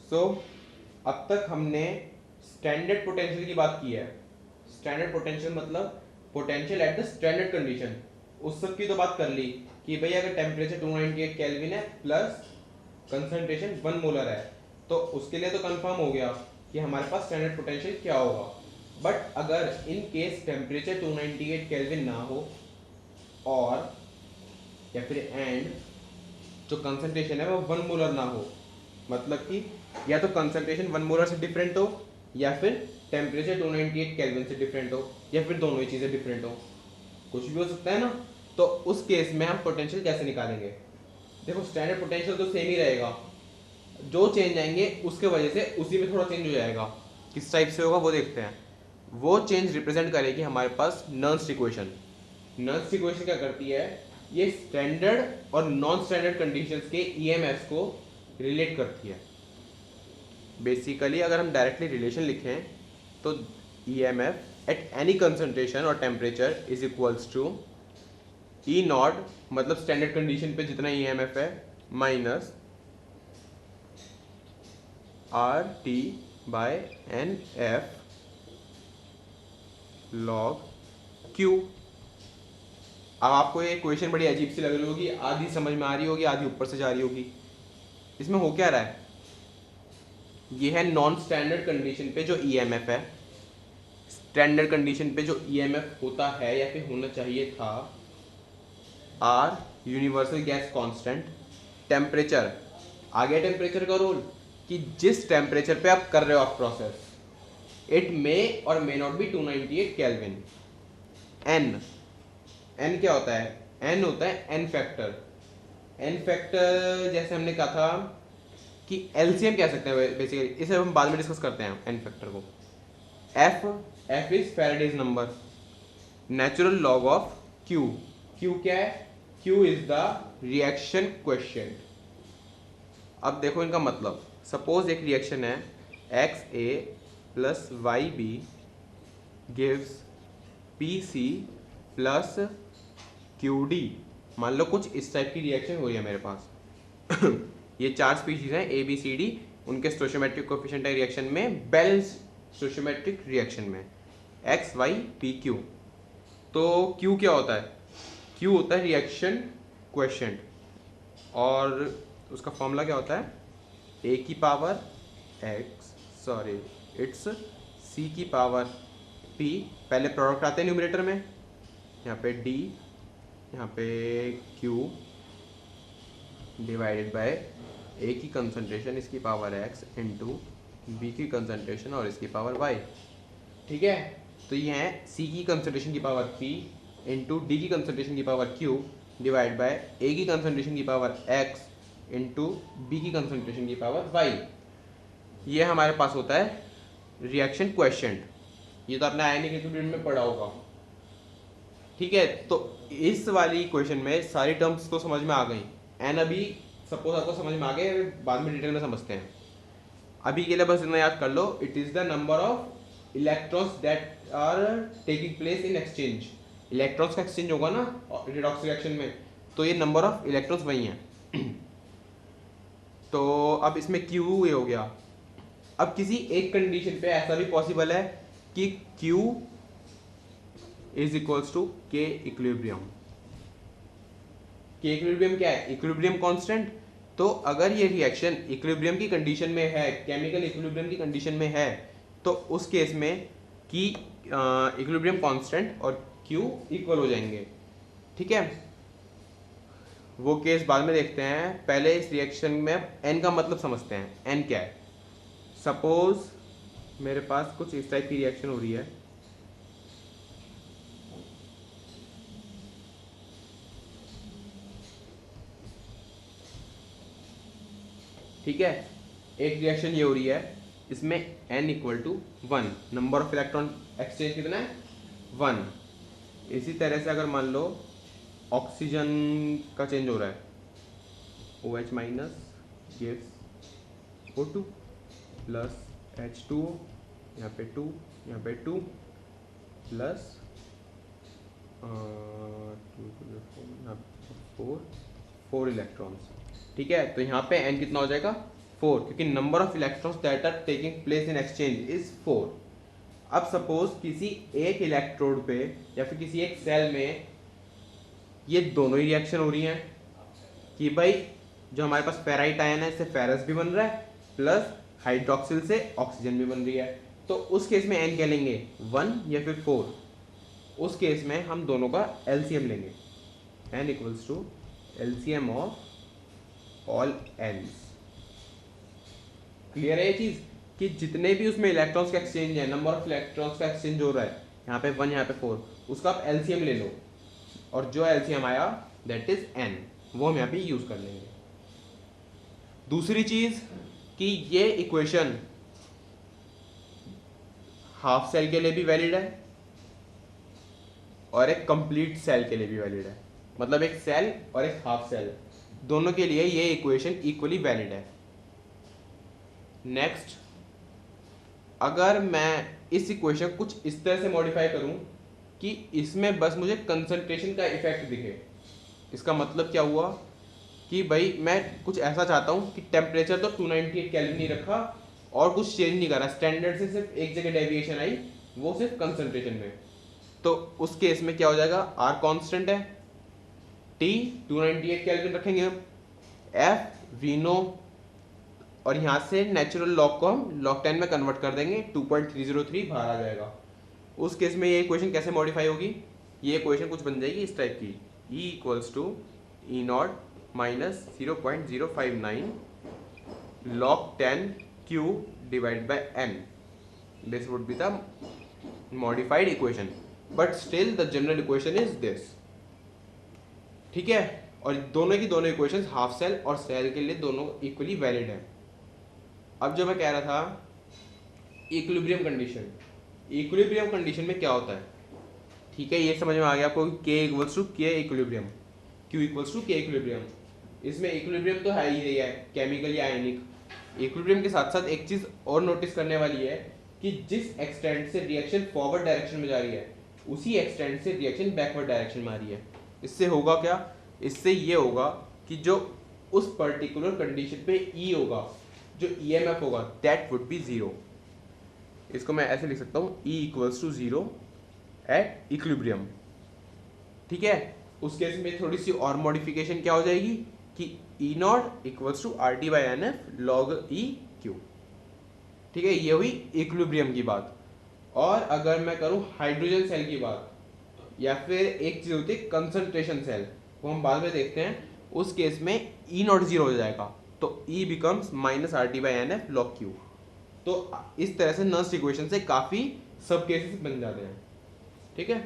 सो अब तक हमने स्टैंडर्ड पोटेंशियल की बात की है। स्टैंडर्ड पोटेंशियल मतलब potential at the standard condition. उस सब की तो बात कर ली कि भाई अगर टेम्परेचर 298 केल्विन है प्लस कंसंट्रेशन 1 मोलर है तो उसके लिए तो कंफर्म हो गया कि हमारे पास स्टैंडर्ड पोटेंशियल क्या होगा। बट अगर इन केस टेम्परेचर 298 केल्विन ना हो और या फिर एंड जो कंसंट्रेशन है वो 1 मोलर ना हो, मतलब कि या तो कंसंट्रेशन 1 मोलर से डिफरेंट हो या फिर टेम्परेचर 298 केल्विन से डिफरेंट हो या फिर दोनों ही चीज़ें डिफरेंट हो, कुछ भी हो सकता है ना। तो उस केस में हम पोटेंशियल कैसे निकालेंगे? देखो स्टैंडर्ड पोटेंशियल तो सेम ही रहेगा, जो चेंज आएंगे उसके वजह से उसी में थोड़ा चेंज हो जाएगा। किस टाइप से होगा वो देखते हैं। वो चेंज रिप्रेजेंट करेगी हमारे पास नर्न्स इक्वेशन। नर्न्स इक्वेशन क्या करती है? ये स्टैंडर्ड और नॉन स्टैंडर्ड कंडीशंस के ईएमएफ को रिलेट करती है। बेसिकली अगर हम डायरेक्टली रिलेशन लिखें तो ईएमएफ एट एनी कंसंट्रेशन और temperature is equals to E naught, मतलब स्टैंडर्ड कंडीशन पे जितना ईएमएफ है, minus R T by N F log Q. अब आपको ये क्वेश्चन बड़ी अजीब सी लग रही होगी, आधी समझ में आ रही होगी आधी ऊपर से जा रही होगी। इसमें हो क्या रहा है? ये है नॉन स्टैंडर्ड कंडीशन पे जो ईएमएफ है। स्टैंडर्ड कंडीशन पे जो ईएमएफ होता है या फिर होना चाहिए था, R universal gas constant, temperature आ गया। टेम्परेचर का रोल कि जिस टेम्परेचर पे आप कर रहे हो आप प्रोसेस, इट मे और may not be 298 kelvin. N, N क्या होता है? एन होता है एन फैक्टर। एन फैक्टर जैसे हमने कहा था कि एलसीएम कह सकते हैं बेसिकली, इसे हम बाद में डिस्कस करते हैं एन फैक्टर को। F, F is Faraday's number, natural log of Q. Q क्या है? Q is the reaction question. अब देखो इनका मतलब, सपोज एक रिएक्शन है X A plus Y B gives P C plus Q D. मान लो कुछ इस टाइप की रिएक्शन हो रही है मेरे पास। ये चार स्पीशीज हैं ए बी सी डी, उनके स्टोइचियोमेट्रिक कोएफिशिएंट है रिएक्शन में बैलेंस स्टोइचियोमेट्रिक रिएक्शन में एक्स वाई पी क्यू। तो क्यू क्या होता है? क्यू होता है रिएक्शन क्वेश्चन और उसका फॉर्मूला क्या होता है? ए की पावर एक्स, सॉरी इट्स सी की पावर पी, पहले प्रोडक्ट आते हैं न्यूमरेटर में, यहाँ पे डी, यहाँ पे क्यू डिवाइडेड बाय ए की कंसंट्रेशन इसकी पावर एक्स इंटू बी की कंसंट्रेशन और इसकी पावर वाई। ठीक है, तो ये है सी की कंसंट्रेशन की पावर पी इंटू डी की कंसंट्रेशन की पावर क्यू डिवाइड बाय ए की कंसंट्रेशन की पावर एक्स इंटू बी की कंसंट्रेशन की पावर वाई। ये हमारे पास होता है रिएक्शन क्वेश्चन। ये तो आपने आयनिक इक्विलिब्रियम में पढ़ा होगा। ठीक है, तो इस वाली क्वेश्चन में सारी टर्म्स तो समझ में आ गई। एन अभी सपोज आपको समझ में आ गए, बाद में डिटेल में समझते हैं। अभी के लिए बस इतना याद कर लो, it is the number of electrons that are taking place in exchange. Electrons का एक्सचेंज होगा ना रिडॉक्स रिएक्शन में, तो ये नंबर ऑफ इलेक्ट्रॉन्स वही हैं। तो अब इसमें क्यू ये हो गया। अब किसी एक कंडीशन पे ऐसा भी पॉसिबल है कि क्यू इज इक्वल्स टू के इक्विलिब्रियम। के इक्विलिब्रियम क्या है? Equilibrium constant. तो अगर ये रिएक्शन इक्विलिब्रियम की कंडीशन में है, केमिकल इक्विलिब्रियम की कंडीशन में है, तो उस केस में कि इक्विलिब्रियम कांस्टेंट और क्यू इक्वल हो जाएंगे। ठीक है, वो केस बाद में देखते हैं, पहले इस रिएक्शन में एन का मतलब समझते हैं। एन क्या है? सपोज मेरे पास कुछ इस टाइप की रिएक्शन हो रही है, ठीक है, एक रिएक्शन ये हो रही है, इसमें n equal to 1, number of electron exchange कितना है? 1। इसी तरह से अगर मान लो ऑक्सीजन का चेंज हो रहा है, OH minus gives O2 plus H2O, यहाँ पे 2, यहाँ पे 2 प्लस 4 इलेक्ट्रॉन्स। ठीक है, तो यहाँ पे n कितना हो जाएगा? 4, क्योंकि number of electrons that are taking place in exchange is 4। अब सपोज किसी एक इलेक्ट्रोड पे या फिर किसी एक सेल में ये दोनों ही रिएक्शन हो रही हैं कि भाई जो हमारे पास फेराइट आयन है इससे फेरस भी बन रहा है प्लस हाइड्रोक्सिल से ऑक्सीजन भी बन रही है, तो उस केस में एन क्या लेंगे 1 या फिर 4। उस केस में हम दोनों का एलसीएम लेंगे, n equals to LCM of all n's. Clear है ये चीज कि जितने भी उसमें इलेक्ट्रॉन्स का एक्सचेंज है, नंबर ऑफ इलेक्ट्रॉन्स का एक्सचेंज हो रहा है, यहाँ पे 1 यहाँ पे 4, उसका आप एलसीएम ले लो और जो एलसीएम आया दैट इज n, वो हम यहाँ पे यूज कर लेंगे। दूसरी चीज कि ये इक्वेशन हाफ सेल के लिए भी वैलिड है और एक कंप्लीट सेल के लिए भी वैलिड है, मतलब एक सेल और एक हाफ सेल दोनों के लिए ये इक्वेशन इक्वली वैलिड है। नेक्स्ट, अगर मैं इस इक्वेशन कुछ इस तरह से मॉडिफाई करूं कि इसमें बस मुझे कंसंट्रेशन का इफेक्ट दिखे, इसका मतलब क्या हुआ कि भाई मैं कुछ ऐसा चाहता हूं कि टेम्परेचर तो 298 केल्विन नहीं रखा और कुछ चेंज नहीं करा, स्टैंडर्ड से सिर्फ एक जगह डेविएशन आई, वो सिर्फ कंसंट्रेशन में, तो उस केस में क्या हो जाएगा, आर कांस्टेंट है, टी 298 केल्विन रखेंगे हम, एफ वी नो, और यहाँ से नेचुरल लॉग को हम log 10 में कन्वर्ट कर देंगे, 2.303 बाहर आ जाएगा। उस केस में ये इक्वेशन कैसे मॉडिफाई होगी, ये इक्वेशन कुछ बन जाएगी इस टाइप की, E equals to E naught minus 0.059 log 10 Q divide by n, this would be the modified equation, but still the general equation is this. ठीक है, और दोनों की दोनों इक्वेशंस हाफ सेल और सेल के लिए दोनों इक्वली वैलिड हैं। अब जो मैं कह रहा था इक्विलिब्रियम कंडीशन, इक्विलिब्रियम कंडीशन में क्या होता है, ठीक है, ये समझ में आ गया आपको, K equals to K equilibrium, Q equals to K equilibrium. इसमें इक्विलिब्रियम तो है ही है, केमिकल या आयनिक। इक्विलिब्रियम के साथ साथ एक चीज और नोटिस करने वाली है कि जिस एक्सटेंट से रिएक्शन फॉरवर्ड डायरेक्शन में जा रही है उसी एक्सटेंट से रिएक्शन बैकवर्ड डायरेक्शन में आ रही है। इससे होगा क्या, इससे ये होगा कि जो उस पर्टिकुलर कंडीशन पे E होगा, जो EMF होगा दैट वुड बी जीरो। इसको मैं ऐसे लिख सकता हूँ, E equals to zero at equilibrium. ठीक है, उस केस में थोड़ी सी और मॉडिफिकेशन क्या हो जाएगी कि E naught equals to RT by NF log EQ। ठीक है, ये हुई इक्विलिब्रियम की बात। और अगर मैं करूँ हाइड्रोजन सेल की बात, या फिर एक चीज होती है कंसंट्रेशन सेल, वो हम बाद में देखते हैं, उस केस में E नॉट जीरो हो जाएगा, तो E becomes minus RT by NF log Q। तो इस तरह से नर्स इक्वेशन से काफी सब केसेस बन जाते हैं। ठीक है।